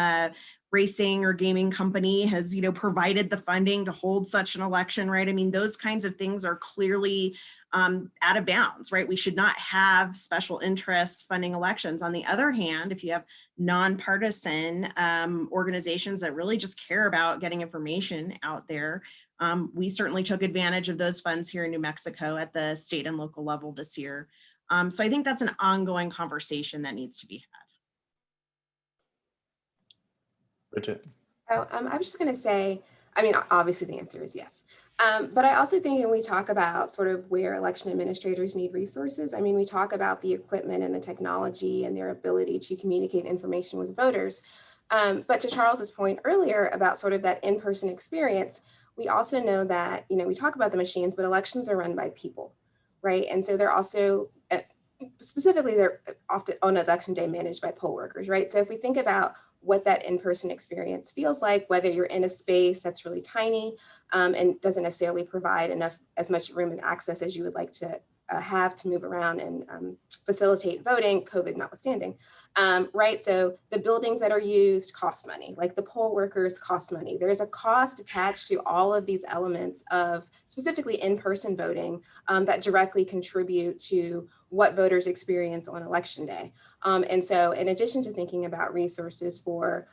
racing or gaming company has, provided the funding to hold such an election, right? I mean, those kinds of things are clearly out of bounds, right? We should not have special interests funding elections. On the other hand, if you have nonpartisan organizations that really just care about getting information out there, we certainly took advantage of those funds here in New Mexico at the state and local level this year. So I think that's an ongoing conversation that needs to be had. Bridget. Oh, I was just going to say, I mean, obviously the answer is yes. But I also think when we talk about sort of where election administrators need resources, I mean, we talk about the equipment and the technology and their ability to communicate information with voters. But to Charles's point earlier about sort of that in-person experience, we also know that, you know, we talk about the machines, but elections are run by people, right? And so they're also, specifically, they're often on election day managed by poll workers, right? So if we think about what that in-person experience feels like, whether you're in a space that's really tiny and doesn't necessarily provide as much room and access as you would like to have to move around and facilitate voting, COVID notwithstanding, right? So the buildings that are used cost money, like the poll workers cost money. There's a cost attached to all of these elements of specifically in-person voting that directly contribute to what voters experience on election day. And so in addition to thinking about resources for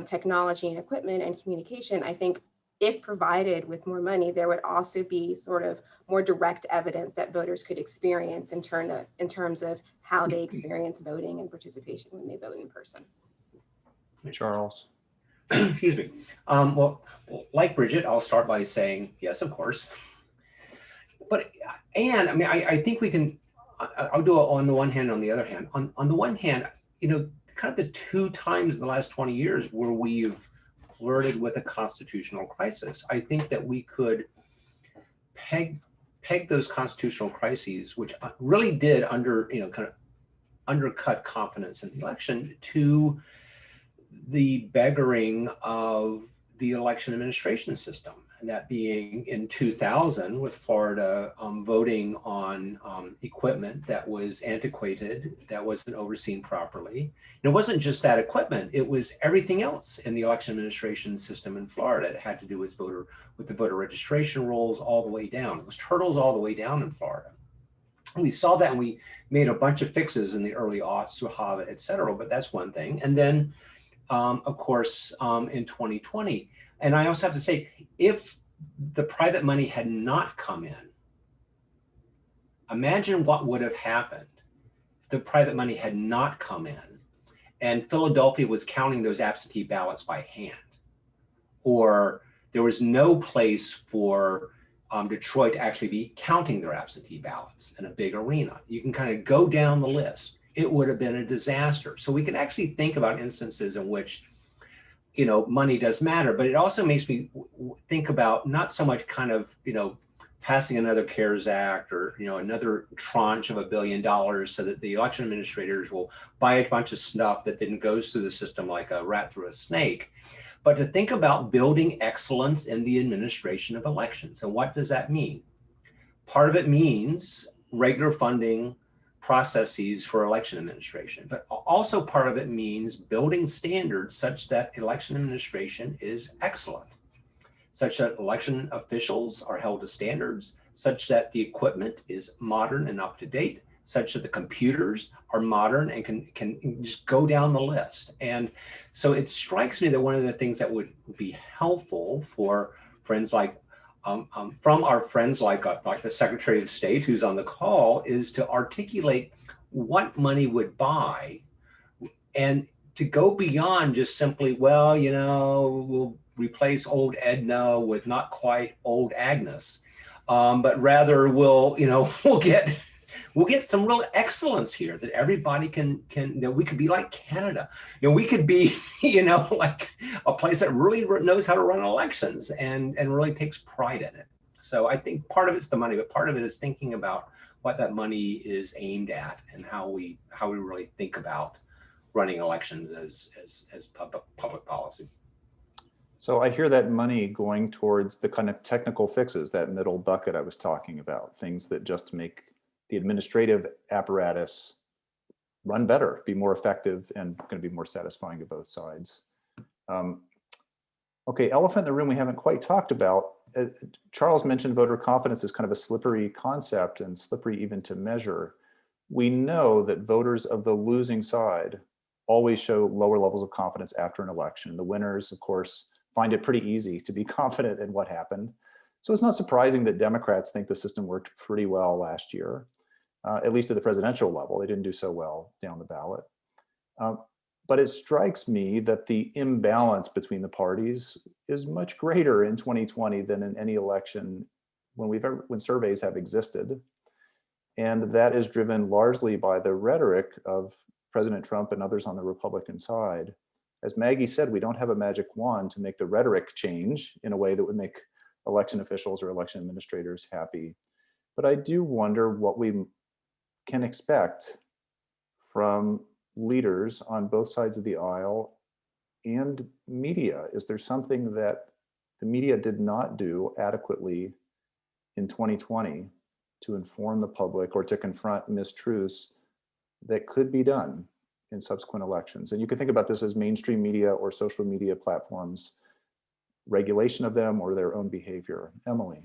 technology and equipment and communication, I think if provided with more money, there would also be sort of more direct evidence that voters could experience in terms of how they experience voting and participation when they vote in person. Charles. Excuse me. Well, like Bridget, I'll start by saying, yes, of course. But, and I mean, I think we can, I'll do it on the one hand, on the other hand. On the one hand, you know, kind of the 2 times in the last 20 years where we've flirted with a constitutional crisis, I think that we could peg those constitutional crises, which really did kind of undercut confidence in the election, to the beggaring of the election administration system. And that being in 2000 with Florida voting on equipment that was antiquated, that wasn't overseen properly. And it wasn't just that equipment, it was everything else in the election administration system in Florida. It had to do with the voter registration rolls all the way down. It was turtles all the way down in Florida. And we saw that and we made a bunch of fixes in the early aughts, Suhava, et cetera, but that's one thing. And then, of course, in 2020, and I also have to say, if the private money had not come in, imagine what would have happened if the private money had not come in and Philadelphia was counting those absentee ballots by hand, or there was no place for Detroit to actually be counting their absentee ballots in a big arena. You can kind of go down the list. It would have been a disaster. So we can actually think about instances in which, you know, money does matter, but it also makes me think about not so much kind of, you know, passing another CARES Act or, you know, another tranche of $1 billion so that the election administrators will buy a bunch of stuff that then goes through the system like a rat through a snake, but to think about building excellence in the administration of elections. And what does that mean? Part of it means regular funding processes for election administration, but also part of it means building standards such that election administration is excellent, such that election officials are held to standards, such that the equipment is modern and up to date, such that the computers are modern and can just go down the list. And so it strikes me that one of the things that would be helpful for friends like from our friends like the Secretary of State who's on the call is to articulate what money would buy and to go beyond just simply, well, you know, we'll replace old Edna with not quite old Agnes, but rather we'll get some real excellence here that everybody can, that we could be like Canada. You know, we could be, you know, like a place that really knows how to run elections and really takes pride in it. So I think part of it's the money, but part of it is thinking about what that money is aimed at and how we really think about running elections as public policy. So I hear that money going towards the kind of technical fixes, that middle bucket I was talking about, things that just make the administrative apparatus run better, be more effective, and going to be more satisfying to both sides. Okay, elephant in the room we haven't quite talked about. Charles mentioned voter confidence is kind of a slippery concept and slippery even to measure. We know that voters of the losing side always show lower levels of confidence after an election. The winners, of course, find it pretty easy to be confident in what happened. So it's not surprising that Democrats think the system worked pretty well last year, at least at the presidential level. They didn't do so well down the ballot. But it strikes me that the imbalance between the parties is much greater in 2020 than in any election when surveys have existed. And that is driven largely by the rhetoric of President Trump and others on the Republican side. As Maggie said, we don't have a magic wand to make the rhetoric change in a way that would make election officials or election administrators happy. But I do wonder what we can expect from leaders on both sides of the aisle and media. Is there something that the media did not do adequately in 2020 to inform the public or to confront mistruths that could be done in subsequent elections? And you can think about this as mainstream media or social media platforms, regulation of them or their own behavior. Emily.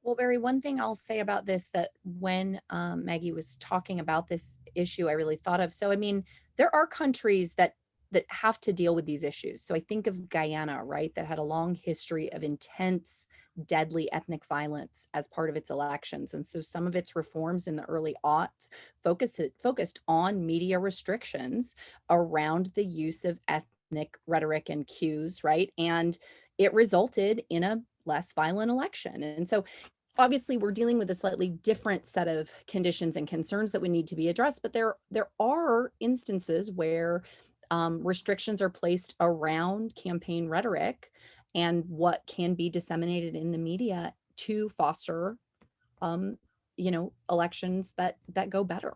Well, Barry, one thing I'll say about this that when Maggie was talking about this issue, I really thought of. So, I mean, there are countries that have to deal with these issues. So I think of Guyana, right, that had a long history of intense, deadly ethnic violence as part of its elections. And so some of its reforms in the early aughts focused on media restrictions around the use of ethnic rhetoric and cues, right? And it resulted in a less violent election. And so obviously we're dealing with a slightly different set of conditions and concerns that would need to be addressed, but there are instances where restrictions are placed around campaign rhetoric and what can be disseminated in the media to foster, elections that go better.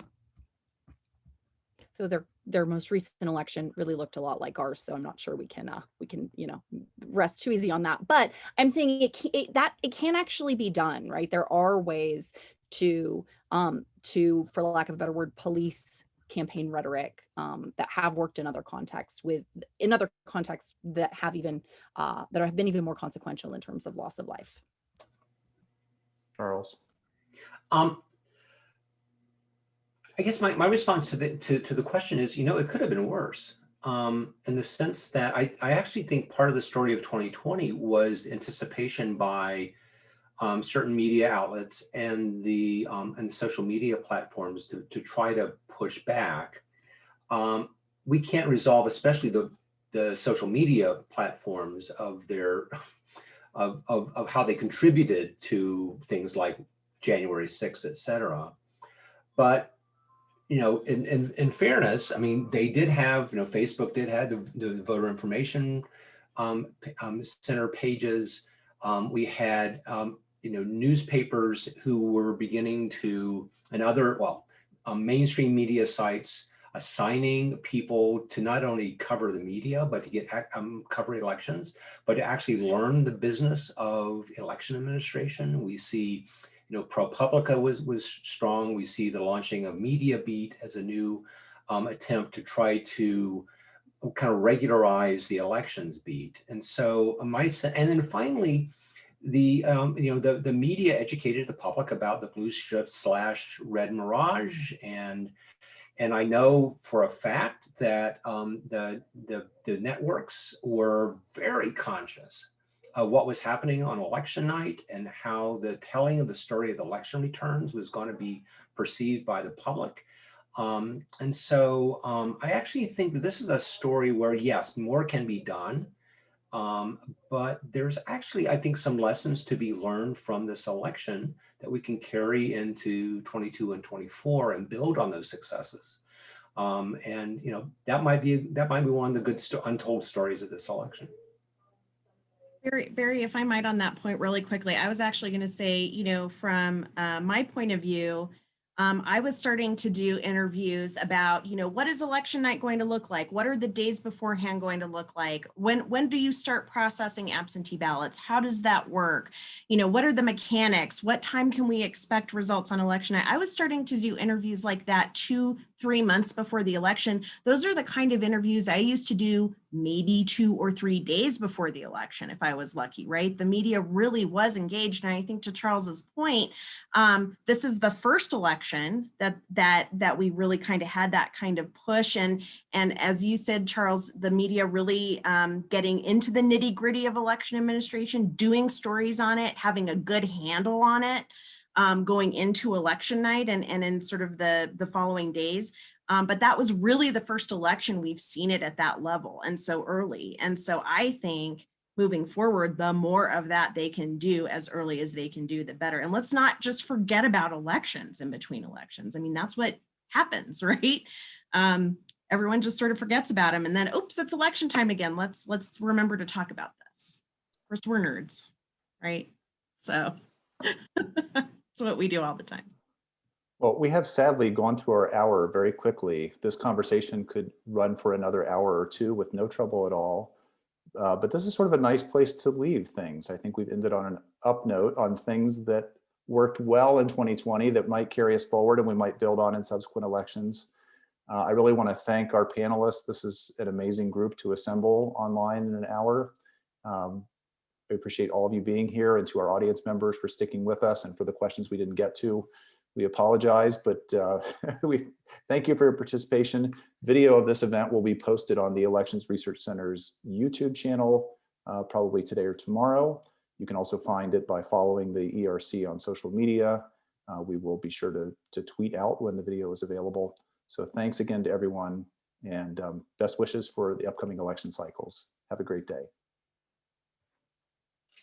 So their most recent election really looked a lot like ours, so I'm not sure we can rest too easy on that. But I'm saying it can actually be done, right? There are ways to for lack of a better word, police campaign rhetoric that have worked in other contexts that have been even more consequential in terms of loss of life. Charles. I guess my response to the question is, it could have been worse, in the sense that I actually think part of the story of 2020 was anticipation by certain media outlets and the social media platforms to try to push back. We can't resolve, especially the social media platforms, of their of how they contributed to things like January 6th, et cetera. But in fairness, I mean, they did have, Facebook did have the voter information center pages. We had, newspapers who were beginning to, and other, mainstream media sites assigning people to not only cover the media, but to get cover elections, but to actually learn the business of election administration. We see, ProPublica was strong. We see the launching of Media Beat as a new attempt to try to kind of regularize the elections beat. And so and then finally, the media educated the public about the blue shift / red mirage, and I know for a fact that the networks were very conscious of what was happening on election night and how the telling of the story of the election returns was going to be perceived by the public. And so I actually think that this is a story where, yes, more can be done. But there's actually, I think, some lessons to be learned from this election that we can carry into 22 and 24 and build on those successes. And that might be one of the good untold stories of this election. Barry, if I might on that point really quickly, I was actually going to say, from my point of view, I was starting to do interviews about, what is election night going to look like? What are the days beforehand going to look like? When do you start processing absentee ballots? How does that work? What are the mechanics? What time can we expect results on election night? I was starting to do interviews like that 2-3 months before the election. Those are the kind of interviews I used to do maybe 2 or 3 days before the election, if I was lucky, right? The media really was engaged. And I think, to Charles's point, this is the first election that we really kind of had that kind of push. And as you said, Charles, the media really getting into the nitty gritty of election administration, doing stories on it, having a good handle on it, going into election night and in sort of the following days. But that was really the first election we've seen it at that level and so early. And so I think moving forward, the more of that they can do as early as they can do, the better. And let's not just forget about elections in between elections. I mean, that's what happens, right? Everyone just sort of forgets about them, and then, oops, it's election time again. Let's remember to talk about this. Of course, we're nerds, right? So that's what we do all the time. Well, we have sadly gone through our hour very quickly. This conversation could run for another hour or two with no trouble at all. But this is sort of a nice place to leave things. I think we've ended on an up note on things that worked well in 2020 that might carry us forward and we might build on in subsequent elections. I really want to thank our panelists. This is an amazing group to assemble online in an hour. I appreciate all of you being here, and to our audience members for sticking with us and for the questions we didn't get to. We apologize, but we thank you for your participation. Video of this event will be posted on the Elections Research Center's YouTube channel, probably today or tomorrow. You can also find it by following the ERC on social media. We will be sure to tweet out when the video is available. So thanks again to everyone, and best wishes for the upcoming election cycles. Have a great day.